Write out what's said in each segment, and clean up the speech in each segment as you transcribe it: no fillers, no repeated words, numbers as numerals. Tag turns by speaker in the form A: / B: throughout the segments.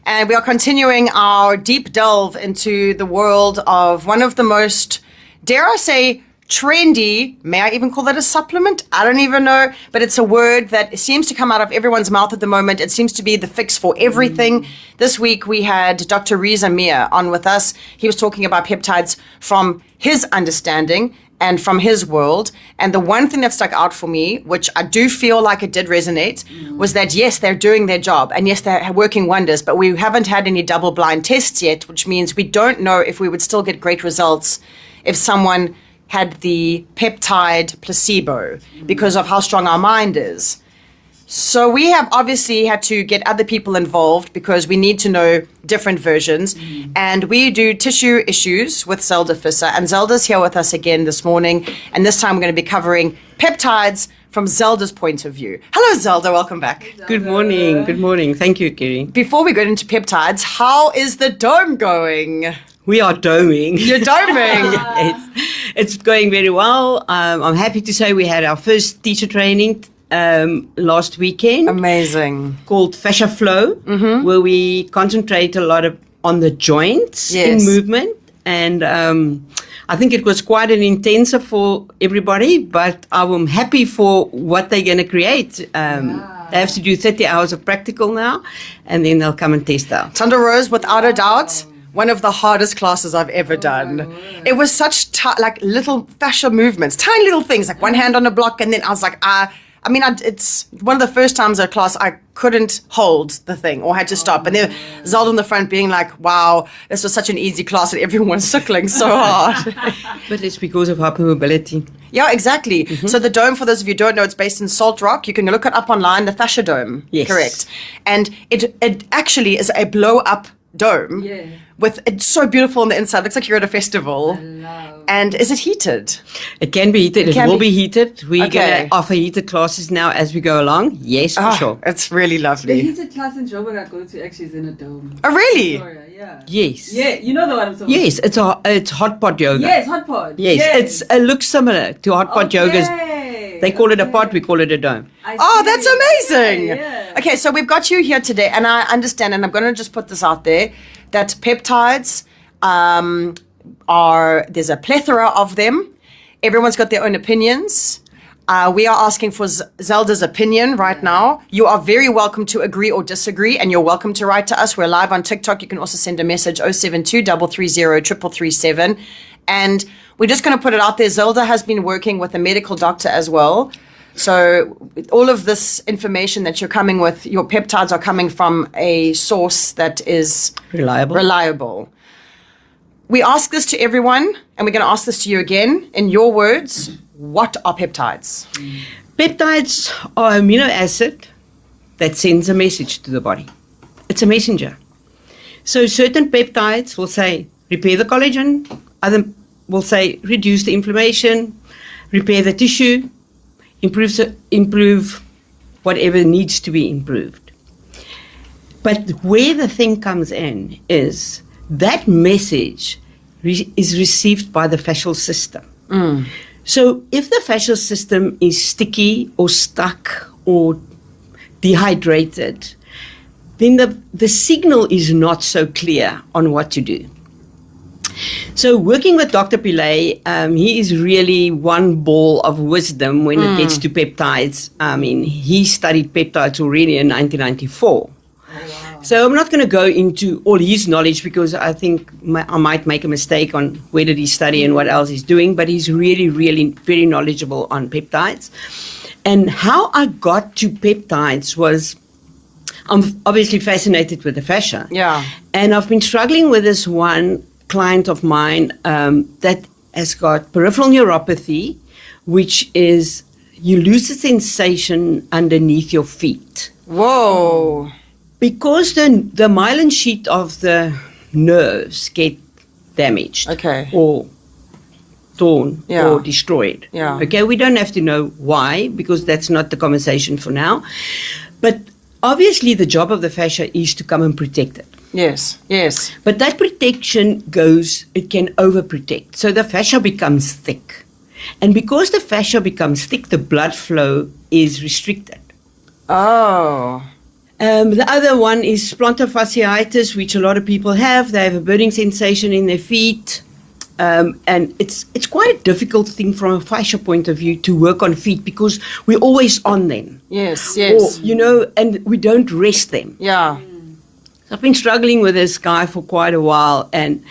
A: And we are continuing our deep delve into the world of one of the most, dare I say, trendy, may I even call that a supplement? I don't even know, but it's a word that seems to come out of everyone's mouth at the moment. It seems to be the fix for everything. This week we had Dr. Reza Mir on with us. He was talking about peptides from his understanding and from his world. And the one thing that stuck out for me, which I do feel like it did resonate, was that yes, they're doing their job and yes, they're working wonders, but we haven't had any double-blind tests yet, which means we don't know if we would still get great results if someone had the peptide placebo because of how strong our mind is. So we have obviously had to get other people involved because we need to know different versions. And we do tissue issues with Zelda Visser. And Zelda's here with us again this morning. And this time we're going to be covering peptides from Zelda's point of view. Hello, Zelda. Welcome back.
B: Good morning. Good morning. Thank you, Keri.
A: Before we get into peptides, how is the dome going?
B: We are doming.
A: You're doming.
B: It's going very well. I'm happy to say we had our first teacher training last weekend.
A: Amazing.
B: Called Fascia Flow, where we concentrate a lot on the joints in movement. And I think it was quite an intensive for everybody, but I'm happy for what they're going to create. They have to do 30 hours of practical now, and then they'll come and test out.
A: Thunder Rose, without a doubt, one of the hardest classes I've ever done. It was such like little fascia movements, tiny little things, like one hand on a block, and then I was like, it's one of the first times in a class I couldn't hold the thing or had to stop. And then Zelda in the front being like, wow, this was such an easy class and everyone's suckling so hard.
B: But it's because of hypermobility.
A: Yeah, exactly. So the dome, for those of you who don't know, it's based in Salt Rock. You can look it up online, the Fascia Dome.
B: Yes.
A: Correct. And it actually is a blow-up dome.
C: Yeah.
A: It's so beautiful on the inside. Looks like you're at a festival. And is it heated?
B: It can be heated. It will be heated. We're
A: Okay.
B: going to offer heated classes now as we go along. Yes, for sure.
A: It's really
C: The
A: lovely.
C: heated class in Joburg I go to actually is in a dome.
A: Oh, really?
C: Victoria, yeah.
B: Yes.
C: Yeah, you know the one I'm talking
B: Yes, it's hot pot yoga.
C: Yes, hot pot.
B: Yes, it looks similar to hot pot yogas. They call it a pot, we call it a dome.
A: Oh, that's amazing.
C: Yeah.
A: Okay, so we've got you here today, and I understand, and I'm going to just put this out there, that peptides there's a plethora of them. Everyone's got their own opinions. We are asking for Zelda's opinion right now. You are very welcome to agree or disagree, and you're welcome to write to us. We're live on TikTok. You can also send a message 072-330-3337. And we're just going to put it out there. Zelda has been working with a medical doctor as well. So all of this information that you're coming with, your peptides are coming from a source that is reliable. We ask this to everyone, and we're going to ask this to you again. In your words, what are peptides?
B: Peptides are amino acid that sends a message to the body. It's a messenger. So certain peptides will say, repair the collagen. Other will say, reduce the inflammation, repair the tissue, improve whatever needs to be improved. But where the thing comes in is that message is received by the fascial system. So if the fascial system is sticky or stuck or dehydrated, then the signal is not so clear on what to do. So working with Dr. Pillay, he is really one ball of wisdom when it gets to peptides. I mean, he studied peptides already in 1994. So I'm not going to go into all his knowledge because I think I might make a mistake on where did he study and what else he's doing, but he's really, really very knowledgeable on peptides. And how I got to peptides was, I'm obviously fascinated with the fascia.
A: Yeah.
B: And I've been struggling with this one client of mine that has got peripheral neuropathy, which is you lose the sensation underneath your feet.
A: Whoa.
B: Because the myelin sheet of the nerves get damaged or torn or destroyed.
A: Yeah.
B: Okay, we don't have to know why because that's not the conversation for now. But obviously the job of the fascia is to come and protect it.
A: Yes, yes.
B: But that protection it can overprotect. So the fascia becomes thick. And because the fascia becomes thick, the blood flow is restricted.
A: Oh.
B: The other one is plantar fasciitis, which a lot of people have. They have a burning sensation in their feet. And it's quite a difficult thing from a fascia point of view to work on feet because we're always on them.
A: Yes.
B: Or, and we don't rest them.
A: Yeah.
B: So I've been struggling with this guy for quite a while and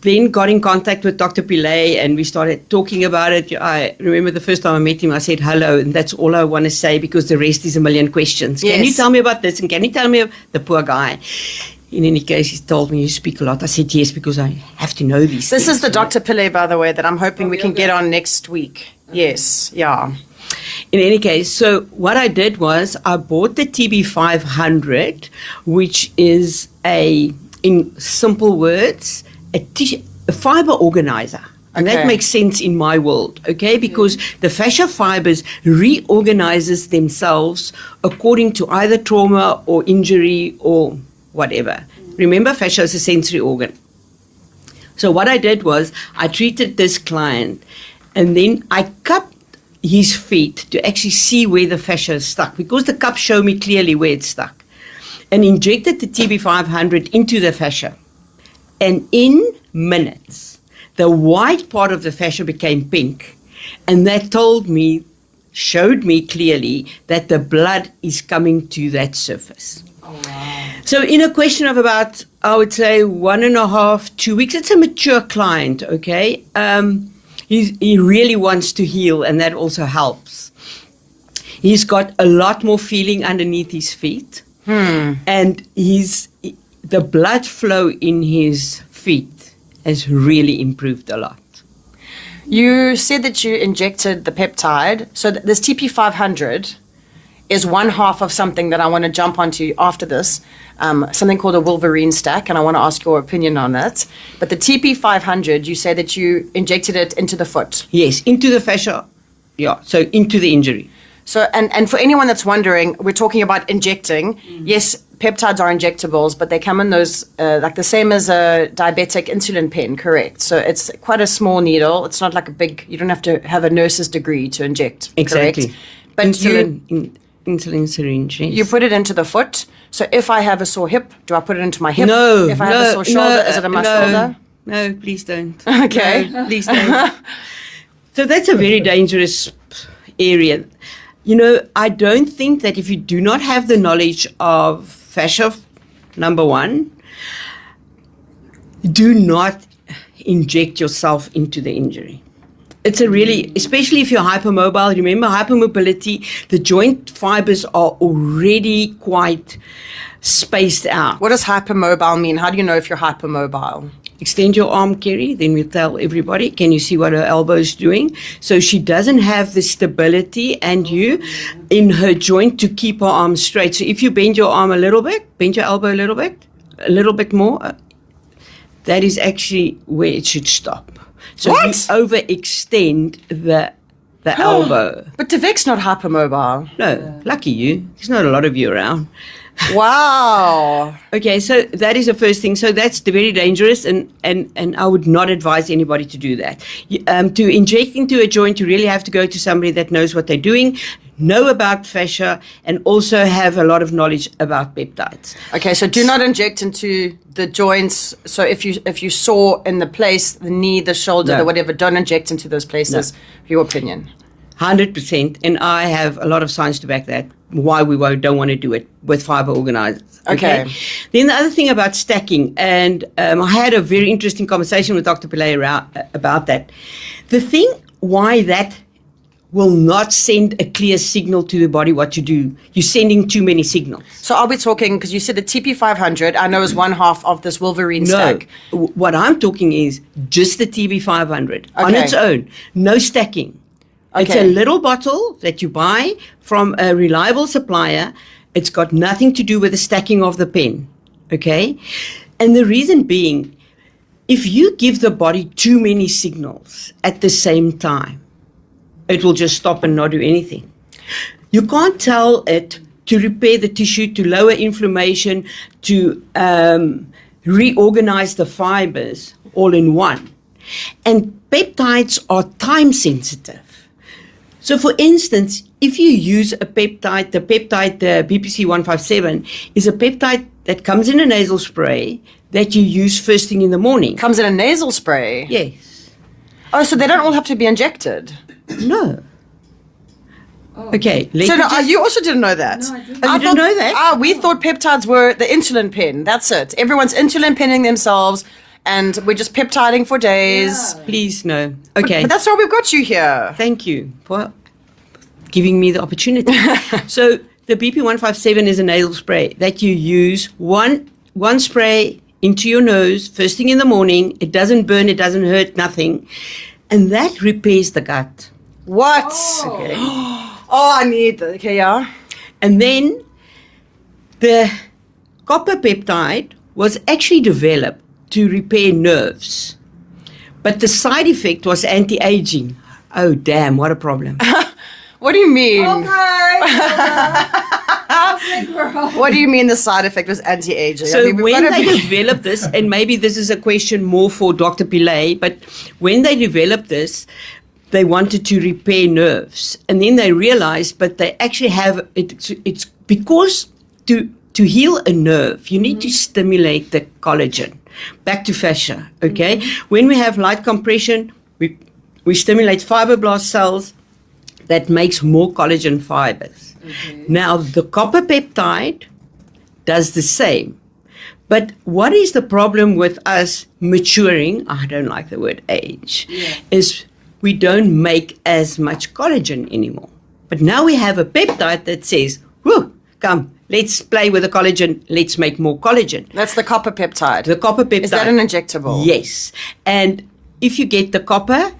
B: then got in contact with Dr. Pillay and we started talking about it. I remember the first time I met him, I said hello, and that's all I want to say because the rest is a million questions.
A: Yes.
B: Can you tell me about this? And can you tell me the poor guy? In any case, he told me you speak a lot. I said yes because I have to know these
A: This
B: things.
A: is the Dr. Pillay, by the way, that I'm hoping we can get on next week. Yes, yeah.
B: In any case, so what I did was I bought the TB500, which is in simple words, a fiber organizer. And
A: Okay.
B: that makes sense in my world, okay? Because the fascia fibers reorganizes themselves according to either trauma or injury or whatever. Remember, fascia is a sensory organ. So what I did was I treated this client and then I cupped his feet to actually see where the fascia is stuck because the cup showed me clearly where it's stuck and injected the TB500 into the fascia. And in minutes, the white part of the fascia became pink. And that showed me clearly that the blood is coming to that surface.
C: Oh, wow.
B: So in a question of about, I would say 1.5, 2 weeks, it's a mature client, okay? He really wants to heal, and that also helps. He's got a lot more feeling underneath his feet. And the blood flow in his feet has really improved a lot.
A: You said that you injected the peptide. So this TP500 is one half of something that I want to jump onto after this, something called a Wolverine stack, and I want to ask your opinion on that. But the TP500, you say that you injected it into the foot.
B: Yes, into the fascia. Yeah, so into the injury.
A: So, and for anyone that's wondering, we're talking about injecting. Yes, peptides are injectables, but they come in those, like the same as a diabetic insulin pen, correct? So it's quite a small needle. It's not like a big, you don't have to have a nurse's degree to inject,
B: Exactly.
A: correct? But
B: Insulin syringe, yes.
A: you put it into the foot. So if I have a sore hip, do I put it into my hip?
B: No.
A: If I have a sore shoulder, is it in my shoulder?
B: No, please don't.
A: Okay.
B: No, please don't. So that's a very dangerous area. You know, I don't think that if you do not have the knowledge of fascia, number one, do not inject yourself into the injury. It's a really, especially if you're hypermobile, remember hypermobility, the joint fibers are already quite spaced out.
A: What does hypermobile mean? How do you know if you're hypermobile?
B: Extend your arm, Keri, then we'll tell everybody. Can you see what her elbow is doing? So she doesn't have the stability and you in her joint to keep her arm straight. So if you bend your arm a little bit, bend your elbow a little bit more, that is actually where it should stop. So
A: What?
B: you overextend the elbow.
A: But Devek's not hypermobile.
B: No, lucky you. There's not a lot of you around.
A: Wow.
B: Okay, so that is the first thing. So that's very dangerous, and I would not advise anybody to do that. To inject into a joint, you really have to go to somebody that knows what they're doing, know about fascia, and also have a lot of knowledge about peptides.
A: Okay, so do not inject into the joints. So if you saw in the place, the knee, the shoulder,
B: No.
A: the whatever, don't inject into those places. Your opinion.
B: 100%, and I have a lot of science to back that, why we don't want to do it with fiber organizers.
A: Okay.
B: Then the other thing about stacking, and I had a very interesting conversation with Dr. Pillay about that. The thing why that will not send a clear signal to the body what to do, you're sending too many signals.
A: So are we talking, because you said the TP500, I know is one half of this Wolverine stack.
B: No, what I'm talking is just the TB500 on
A: Okay.
B: its own, no stacking. It's
A: Okay.
B: a little bottle that you buy from a reliable supplier. It's got nothing to do with the stacking of the pen, okay? And the reason being, if you give the body too many signals at the same time, it will just stop and not do anything. You can't tell it to repair the tissue, to lower inflammation, to reorganize the fibers all in one. And peptides are time sensitive. So, for instance, if you use a peptide, the BPC 157 is a peptide that comes in a nasal spray that you use first thing in the morning.
A: Comes in a nasal spray.
B: Yes.
A: Oh, so they don't all have to be injected.
B: No. Okay.
A: So no, you also didn't know that.
C: No, I didn't.
B: Oh, you didn't know that?
A: We thought peptides were the insulin pen. That's it. Everyone's insulin penning themselves, and we're just peptiding for days.
C: Yeah.
B: Please, no. Okay.
A: But that's why we've got you here.
B: Thank you for giving me the opportunity. So the BP157 is a nasal spray that you use one spray into your nose first thing in the morning. It doesn't burn, it doesn't hurt, nothing. And that repairs the gut.
A: What?
C: Oh.
B: Okay.
A: Oh, I need that. Okay, yeah.
B: And then the copper peptide was actually developed to repair nerves. But the side effect was anti-aging. Oh, damn, what a problem.
A: What do you mean?
C: Okay, girl.
A: What do you mean the side effect was anti-aging?
B: So
A: I mean, we've
B: when
A: gotta
B: they
A: be-
B: developed this, and maybe this is a question more for Dr. Pillay, but when they developed this, they wanted to repair nerves. And then they realized, but they actually have, it's because to heal a nerve, you need to stimulate the collagen. Back to fascia, okay? When we have light compression, we stimulate fibroblast cells that makes more collagen fibers.
C: Okay.
B: Now, the copper peptide does the same. But what is the problem with us maturing? I don't like the word age.
C: Yeah.
B: Is we don't make as much collagen anymore. But now we have a peptide that says, whoo, come, let's play with the collagen, let's make more collagen.
A: That's the copper peptide.
B: The copper peptide.
A: Is that an injectable?
B: Yes. And if you get the copper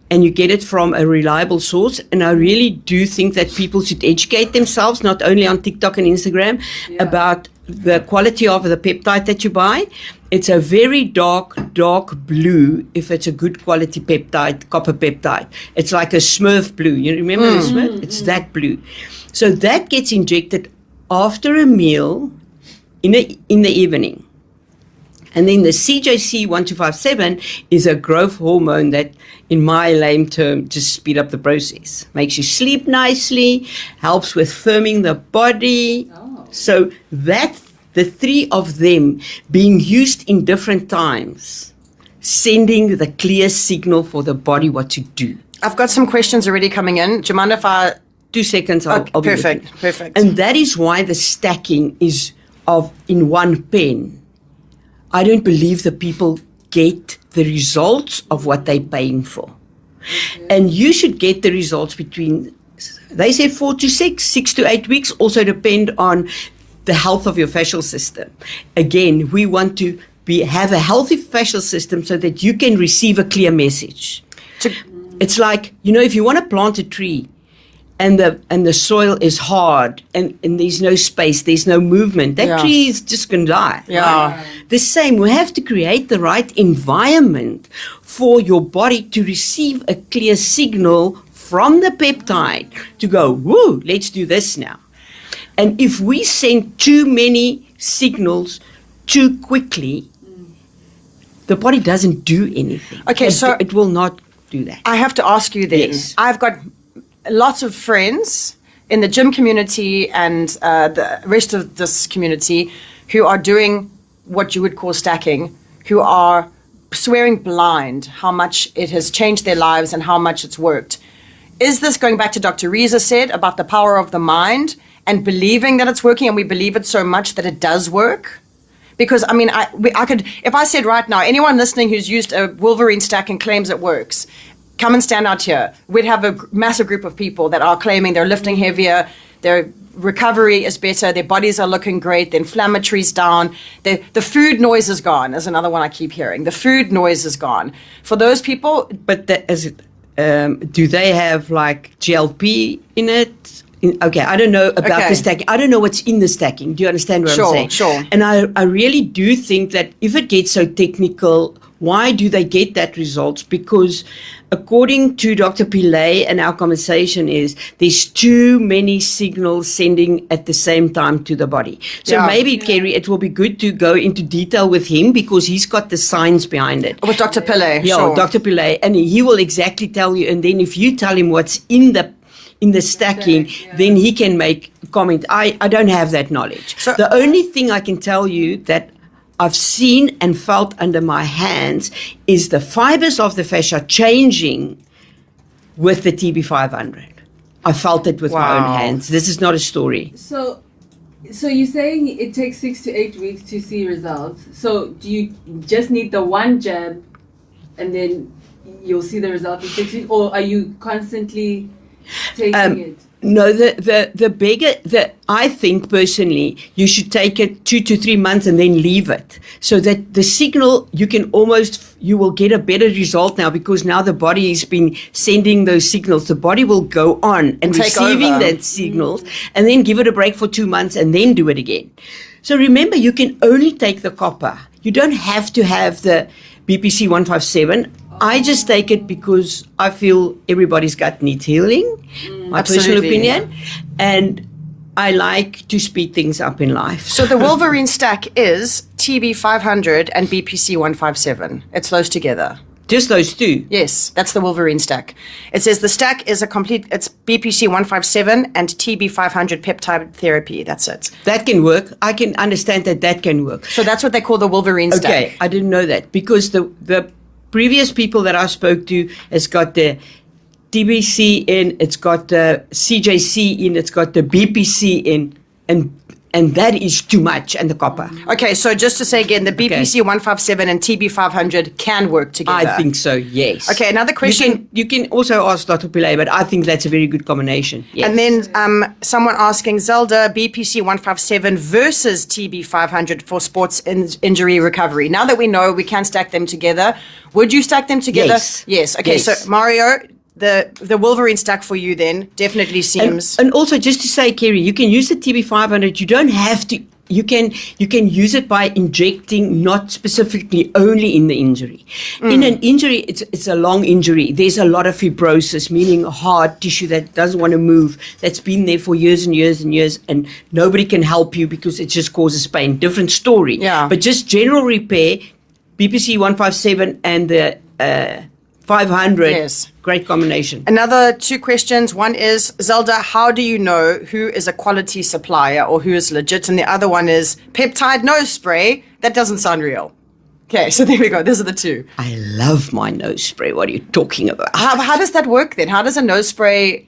B: and you get it from a reliable source, and I really do think that people should educate themselves, not only on TikTok and Instagram,
C: Yeah.
B: about the quality of the peptide that you buy. It's a very dark blue if it's a good quality peptide, copper peptide. It's like a Smurf blue. You remember the Smurf? It's that blue. So that gets injected after a meal in the evening. And then the CJC 1257 is a growth hormone that, in my lame term, just speed up the process. Makes you sleep nicely, helps with firming the body.
C: Oh.
B: So that, the three of them being used in different times, sending the clear signal for the body what to do.
A: I've got some questions already coming in. Do you mind if I...
B: 2 seconds, I'll be with
A: perfect,
B: you.
A: perfect.
B: And that is why the stacking is in one pen. I don't believe the people get the results of what they're paying for. And you should get the results between, they say 4 to 6, 6 to 8 weeks, also depend on the health of your fascial system. Again, we want to have a healthy fascial system so that you can receive a clear message. It's like, if you want to plant a tree, and the soil is hard and there's no space, there's no movement, that tree is just going to die.
A: Yeah.
B: Right? The same, we have to create the right environment for your body to receive a clear signal from the peptide to go, woo, let's do this now. And if we send too many signals too quickly, the body doesn't do anything.
A: Okay, so-
B: it will not do that.
A: I have to ask you then.
B: Yes.
A: I've got lots of friends in the gym community and the rest of this community who are doing what you would call stacking, who are swearing blind how much it has changed their lives and how much it's worked. Is this going back to Dr. Reza said about the power of the mind and believing that it's working, and we believe it so much that it does work? Because, I mean, I could, if I said right now, anyone listening who's used a Wolverine stack and claims it works, come and stand out here. We'd have a massive group of people that are claiming they're lifting heavier, their recovery is better, their bodies are looking great, the inflammatory's down, the food noise is gone, is another one I keep hearing. The food noise is gone. For those people...
B: But do they have like GLP in it? Okay, I don't know about the stacking. I don't know what's in the stacking. Do you understand what I'm saying?
A: Sure.
B: And I really do think that if it gets so technical, why do they get that results? Because according to Dr. Pillay and our conversation is there's too many signals sending at the same time to the body. So maybe, Keri, it will be good to go into detail with him because he's got the science behind it.
A: With Dr. Pillay,
B: Yeah,
A: sure.
B: Dr. Pillay. And he will exactly tell you. And then if you tell him what's in the in the stacking, then he can make comment. I don't have that knowledge.
A: So-
B: the only thing I can tell you that I've seen and felt under my hands is the fibers of the fascia changing with the TB500. I felt it with my own
A: Wow.
B: hands. This is not a story.
C: So you're saying it takes 6 to 8 weeks to see results. So do you just need the one jab and then you'll see the result in 6 weeks? Or are you constantly taking it?
B: No, the bigger, I think personally, you should take it 2 to 3 months and then leave it. So that the signal, you will get a better result now because now the body has been sending those signals. The body will go on and
A: Take
B: receiving
A: over.
B: that signals and then give it a break for 2 months and then do it again. So remember, you can only take the copper. You don't have to have the BPC 157. I just take it because I feel everybody's gut needs healing, my personal
A: Absolutely.
B: opinion, and I like to speed things up in life.
A: So the Wolverine stack is TB500 and BPC 157. It's those together.
B: Just those two.
A: Yes, that's the Wolverine stack. It says the stack is it's BPC 157 and TB500 peptide therapy. That's it.
B: That can work. I can understand that can work.
A: So that's what they call the Wolverine stack.
B: Okay, I didn't know that because the previous people that I spoke to has got the TBC in, it's got the CJC in, it's got the BPC in, and that is too much, and the copper.
A: Okay, so just to say again, the BPC 157 and TB500 can work together.
B: I think so, yes.
A: Okay, another question.
B: You can also ask Dr. Pillay, but I think that's a very good combination. Yes.
A: And then someone asking Zelda, BPC 157 versus TB500 for sports injury recovery. Now that we know we can stack them together, would you stack them together?
B: Yes.
A: Yes. Okay,
B: Yes.
A: so Mario, the Wolverine stack for you then definitely seems...
B: And also, just to say, Keri, you can use the TB500. You don't have to. You can use it by injecting, not specifically only in the injury. In an injury, it's a long injury. There's a lot of fibrosis, meaning hard tissue that doesn't want to move. That's been there for years and years and years, and nobody can help you because it just causes pain. Different story.
A: Yeah.
B: But just general repair, BPC 157 and the 500.
A: Yes.
B: Great combination.
A: Another two questions. One is, Zelda, how do you know who is a quality supplier or who is legit? And the other one is peptide nose spray. That doesn't sound real. Okay, so there we go. Those are the two.
B: I love my nose spray. What are you talking about?
A: How does that work then? How does the nose spray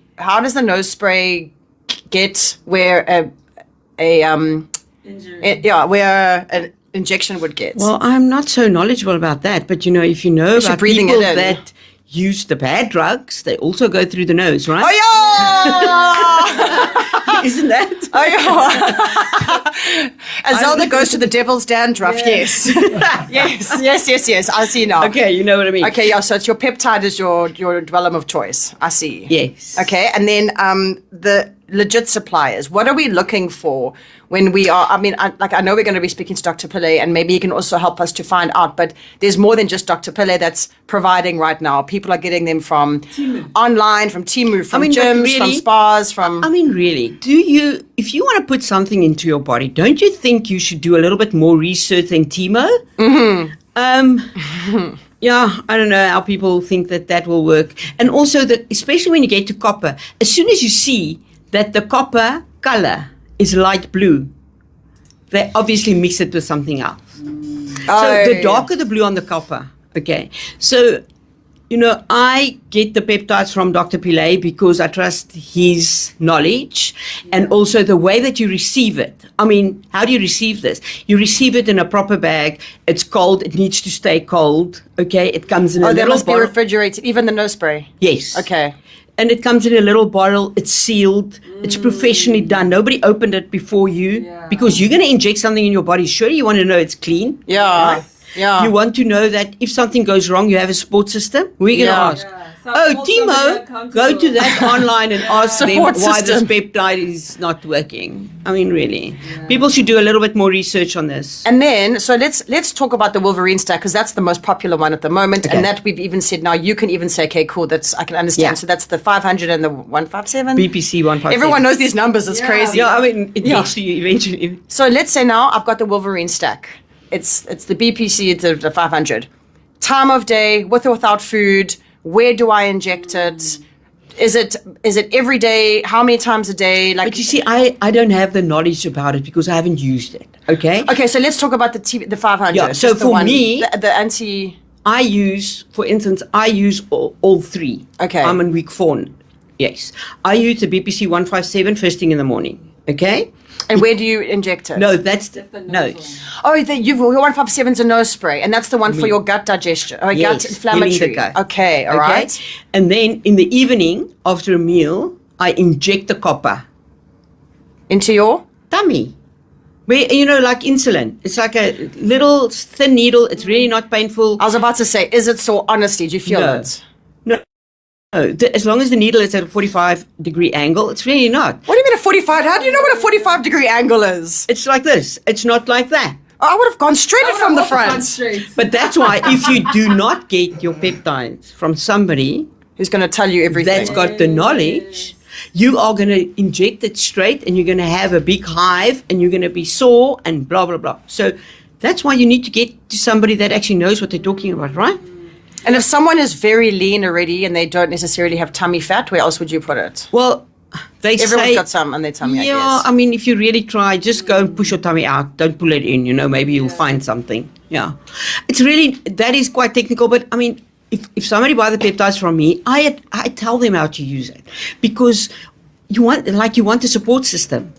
A: get where
C: Injury.
A: where an injection would get?
B: Well, I'm not so knowledgeable about that, but if you know
A: You're
B: about
A: breathing
B: people
A: it in.
B: that use the bad drugs, they also go through the nose, right?
A: Oh yeah!
B: Isn't that?
A: Oh yeah! As Zelda goes to the devil's dandruff, yes. yes. I see now.
B: Okay, you know what I mean.
A: Okay, yeah, so it's your peptide is your dwellum of choice. I see.
B: Yes.
A: Okay, and then the legit suppliers. What are we looking for when we are, I know we're going to be speaking to Dr. Pillay, and maybe he can also help us to find out, but there's more than just Dr. Pillay that's providing right now. People are getting them from online, from Temu, from
B: but
A: gyms, from spas, from...
B: Really, if you want to put something into your body, don't you think you should do a little bit more research than Timo? Mm-hmm. Yeah, I don't know how people think that will work. And also, especially when you get to copper, as soon as you see that the copper color is light blue, they obviously mix it with something else. So the darker the blue on the copper, okay. So, I get the peptides from Dr. Pillay because I trust his knowledge and also the way that you receive it. I mean, how do you receive this? You receive it in a proper bag. It's cold. It needs to stay cold, okay. It comes in a
A: that
B: little
A: must be
B: bottle.
A: refrigerated, even the nose spray.
B: Yes.
A: Okay.
B: And it comes in a little bottle. It's sealed. It's professionally done. Nobody opened it before you because you're going to inject something in your body. Sure, you want to know it's clean.
A: Yeah.
B: Right?
A: Yeah.
B: You want to know that if something goes wrong, you have a support system. We're going to ask.
C: Yeah.
B: Timo, go to that online and ask them
A: Support
B: why
A: system.
B: this peptide is not working. I mean, really. People should do a little bit more research on this.
A: And then, so let's talk about the Wolverine stack because that's the most popular one at the moment.
B: Okay.
A: And that we've even said now, you can even say, okay, cool, I can understand.
B: Yeah.
A: So that's the 500 and the 157?
B: BPC 157.
A: Everyone knows these numbers. It's crazy.
B: Yeah, I mean, it gets to you eventually.
A: So let's say now I've got the Wolverine stack. It's the BPC, it's the 500. Time of day, with or without food, where do I inject it? Is it every day? How many times a day? Like,
B: But you see, I don't have the knowledge about it because I haven't used it. Okay.
A: okay, so let's talk about the 500.
B: Yeah, so
A: Just the
B: for
A: one,
B: me-
A: the anti.
B: I use, for instance, all three.
A: Okay.
B: I'm in week 4. Yes. I use the BPC 157 first thing in the morning. Okay.
A: And where do you inject it?
B: No, that's
C: That's the
B: no.
C: nose one.
A: Oh, your 157 is a nose spray, and that's the one for your gut digestion, or gut
B: Yes,
A: inflammatory.
B: healing the gut.
A: Okay, all right.
B: And then in the evening after a meal, I inject the copper
A: Into your.
B: tummy. Where, like insulin. It's like a little thin needle. It's really not painful.
A: I was about to say, is it so? Honestly, do you feel
B: No.
A: it?
B: No, as long as the needle is at a 45-degree angle, it's really not.
A: What do you mean a 45? How do you know what a 45-degree angle is?
B: It's like this. It's not like that.
A: Oh, I would have gone straight
C: I
A: from the
C: would've also gone
A: front.
C: straight.
B: But that's why if you do not get your peptides from somebody
A: Who's going to tell you everything?
B: that's got the knowledge, you are going to inject it straight and you're going to have a big hive and you're going to be sore and blah, blah, blah. So that's why you need to get to somebody that actually knows what they're talking about, right?
A: And if someone is very lean already and they don't necessarily have tummy fat, where else would you put it?
B: Well, they
A: Everyone's
B: say...
A: got some on their tummy, I
B: Yeah,
A: guess.
B: I mean, if you really try, just go and push your tummy out. Don't pull it in, maybe you'll find something. Yeah. It's really, that is quite technical, but I mean, if somebody buys the peptides from me, I tell them how to use it because you want a support system,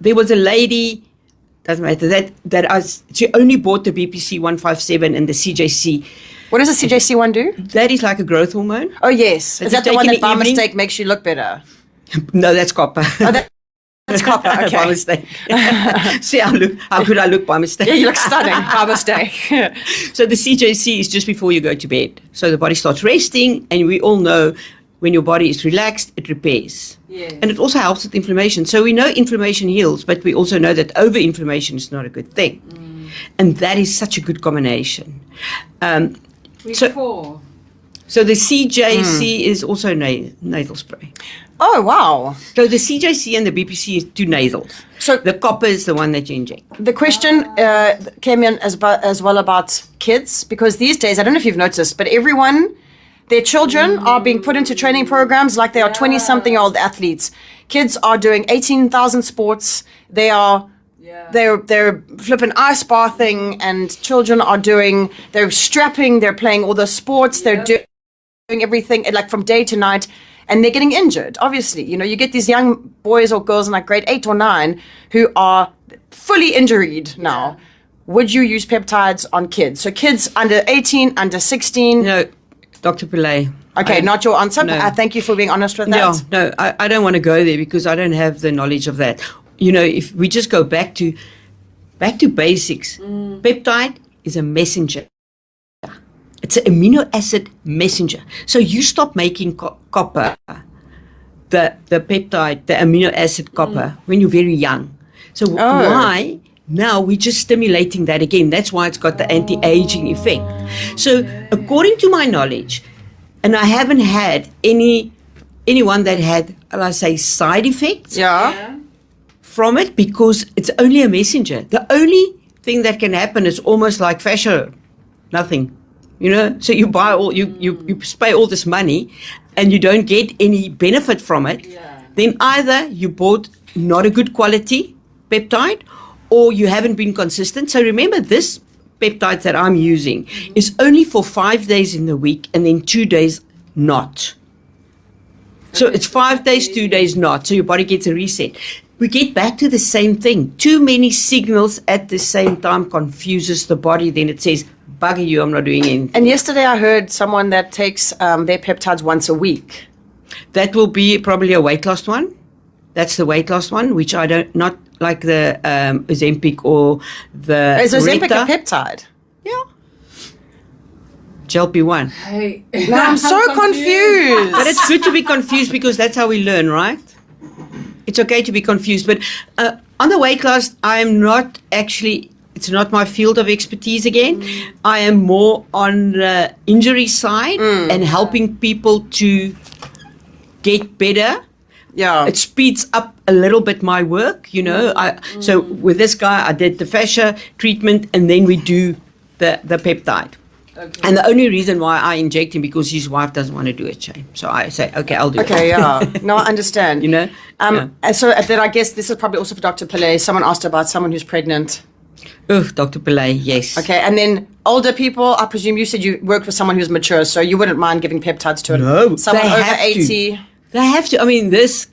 B: There was a lady, doesn't matter, she only bought the BPC 157 and the CJC.
A: What does the CJC one do?
B: That is like a growth hormone.
A: Oh, yes. Is
B: That
A: that
B: you
A: the one
B: take
A: that
B: in
A: by
B: the evening?
A: mistake makes you look better?
B: No, that's copper.
A: Oh, that's copper.
B: By
A: Okay.
B: mistake. See how good I look by mistake.
A: Yeah, you look stunning by mistake.
B: So the CJC is just before you go to bed. So the body starts resting, and we all know when your body is relaxed, it repairs.
C: Yes.
B: And it also helps with inflammation. So we know inflammation heals, but we also know that over-inflammation is not a good thing. And that is such a good combination.
C: Week
B: So-
C: 4.
B: So the CJC is also nasal spray.
A: Oh, wow.
B: So the CJC and the BPC is 2 nasals.
A: So
B: The copper is the one that you inject.
A: the question came in as well about kids, because these days, I don't know if you've noticed, but their children are being put into training programs like they are 20-something-year-old athletes. Kids are doing 18,000 sports. They're flipping ice bathing, and children they're strapping, they're playing all the sports, they're doing everything like from day to night, and they're getting injured. Obviously, you get these young boys or girls in like grade 8 or 9 who are fully injured now. Would you use peptides on kids? So kids under 18, under 16.
B: No, Dr. Pillay.
A: Okay, not your answer.
B: No.
A: Thank you for being honest with that.
B: No, I don't want to go there because I don't have the knowledge of that. If we just go back to basics, peptide is a messenger. It's an amino acid messenger. So you stop making copper, the peptide, the amino acid copper, when you're very young. So why? Now we're just stimulating that again. That's why it's got the anti-aging effect. So according to my knowledge, and I haven't had anyone that had, let's say, side effects from it because it's only a messenger. The only thing that can happen is almost like fascia, nothing. So you buy you pay all this money and you don't get any benefit from it. Then either you bought not a good quality peptide or you haven't been consistent. So remember, this peptide that I'm using is only for 5 days in the week and then 2 days not. So it's 5 days, 2 days not. So your body gets a reset. We get back to the same thing. Too many signals at the same time confuses the body. Then it says, bugger you, I'm not doing anything.
A: And yesterday I heard someone that takes their peptides once a week.
B: That will be probably a weight loss one. That's the weight loss one, which I don't, not like the Ozempic or the
A: Is Ozempic
B: Rita.
A: a peptide?
B: Yeah. GLP-1.
C: Hey.
A: No, I'm so confused.
B: But it's good to be confused because that's how we learn, right? It's okay to be confused. But on the weight loss, I'm not actually, it's not my field of expertise again. I am more on the injury side and helping people to get better.
A: Yeah.
B: It speeds up a little bit my work, So with this guy, I did the fascia treatment and then we do the peptide.
C: Okay.
B: And the only reason why I inject him because his wife doesn't want to do it, Shane. So I say, okay, I'll do it.
A: Okay, yeah. No, I understand.
B: You know? Yeah.
A: And so then I guess this is probably also for Dr. Pillay. Someone asked about someone who's pregnant.
B: Oh, Dr. Pillay, yes.
A: Okay, and then older people, I presume you said you worked with someone who's mature, so you wouldn't mind giving peptides to
B: No,
A: someone
B: they
A: over
B: have to.
A: 80.
B: They have to. I mean, this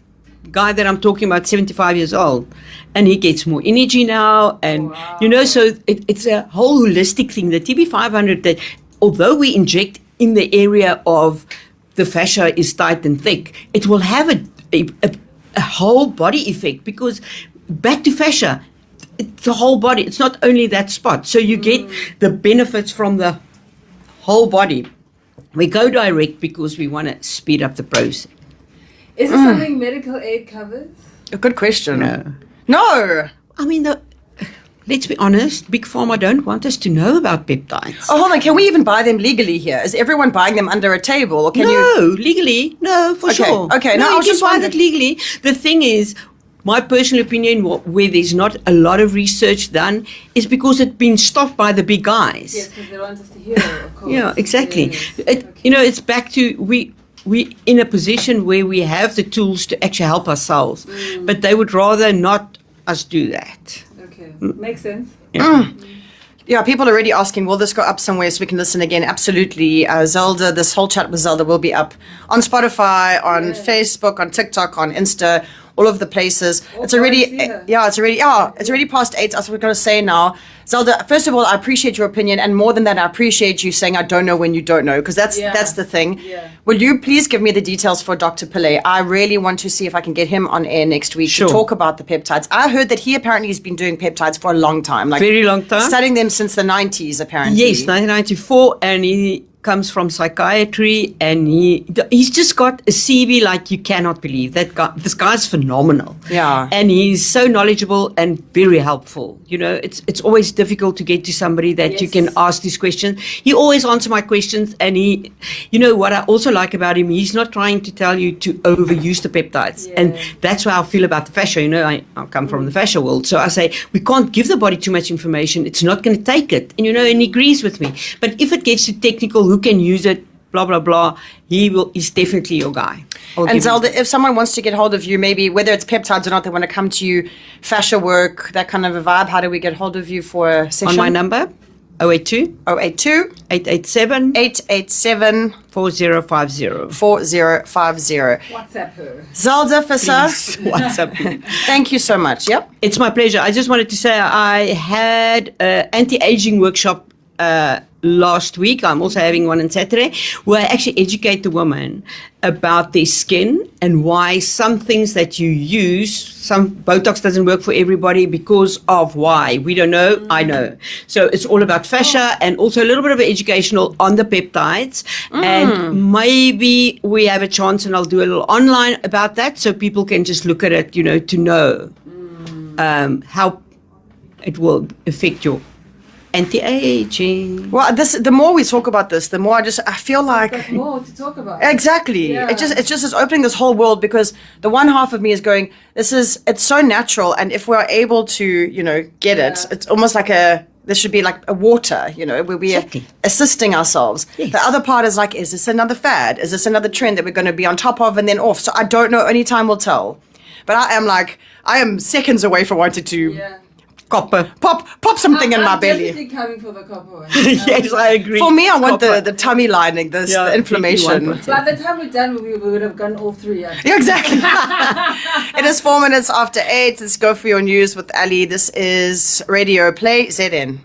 B: guy that I'm talking about, 75 years old, and he gets more energy now. And, you know, so it's a whole holistic thing. The TB500, that although we inject in the area of the fascia is tight and thick, it will have a whole body effect because back to fascia, it's the whole body. It's not only that spot. So you get the benefits from the whole body. We go direct because we want to speed up the process.
C: Is it something medical aid covers?
A: A good question.
B: No.
A: No.
B: I mean, let's be honest, Big Pharma don't want us to know about peptides.
A: Oh, hold on. Can we even buy them legally here? Is everyone buying them under a table? Or can you?
B: No, legally, no, for
A: Okay,
B: sure.
A: okay, no, I
B: you
A: was
B: can
A: just
B: buy
A: wondering.
B: that legally. The thing is, my personal opinion, where there's not a lot of research done, is because it's been stopped by the big guys.
C: Yes, because they want us to hear, of course.
B: Yeah, exactly.
C: Yes.
B: You know, it's back to we in a position where we have the tools to actually help ourselves, but they would rather not us do that.
C: Okay, makes sense.
A: Yeah, people are already asking, will this go up somewhere so we can listen again? Absolutely. Zelda, this whole chat with Zelda will be up on Spotify, on Facebook, on TikTok, on Insta, all of the places. It's already, it's already past 8. That's what we're going to say now. Zelda, first of all, I appreciate your opinion, and more than that, I appreciate you saying I don't know when you don't know, because that's the thing.
C: Yeah.
A: Will you please give me the details for Dr. Pillay? I really want to see if I can get him on air next week to talk about the peptides. I heard that he apparently has been doing peptides for a long time, like
B: Very long time.
A: studying them since the 90s, apparently.
B: Yes, 1994, and he comes from psychiatry, and he's just got a CV like you cannot believe. This guy's phenomenal.
A: Yeah.
B: And he's so knowledgeable and very helpful. You know, it's always difficult to get to somebody that you can ask these questions. He always answers my questions, and you know what I also like about him, he's not trying to tell you to overuse the peptides. And that's how I feel about the fascia. You know, I come from the fascia world. So I say, we can't give the body too much information. It's not going to take it. And, you know, and he agrees with me. But if it gets to technical, who can use it, blah, blah, blah, he's definitely your guy.
A: And Zelda, if someone wants to get hold of you, maybe whether it's peptides or not, they want to come to you, fascia work, that kind of a vibe, how do we get hold of you for a session?
B: On my number, 082 887
A: 887
B: 4050.
A: 4050.
C: WhatsApp her.
A: Zelda Visser,
B: WhatsApp.
A: thank you so much. Yep.
B: It's my pleasure. I just wanted to say I had an anti-aging workshop last week. I'm also having one on Saturday, where I actually educate the women about their skin and why some things that you use, some Botox doesn't work for everybody because of why. We don't know. I know. So it's all about fascia and also a little bit of educational on the peptides. And maybe we have a chance, and I'll do a little online about that so people can just look at it, you know, to know how it will affect your anti-aging.
A: Well, the more we talk about this, the more I feel like
C: There's more to talk about.
A: exactly.
C: Yeah.
A: It's just opening this whole world, because the one half of me is going, it's so natural, and if we're able to, you know, get it, it's almost like this should be like a water, you know, where we are assisting ourselves.
B: Yes.
A: The other part is like, is this another fad? Is this another trend that we're going to be on top of and then off? So I don't know. Only time will tell. But I am seconds away from wanting to
B: Copper.
A: pop something in my
C: I'm
A: belly.
C: definitely coming for the copper one.
B: Yes, I agree.
A: For me, I want
B: Copper.
A: the tummy lining, the inflammation.
B: 51%.
C: By the time we're done, we would have gone all three. Actually.
A: Yeah, exactly. It is 4 minutes after 8. Let's go for your news with Ali. This is Radio Play ZN.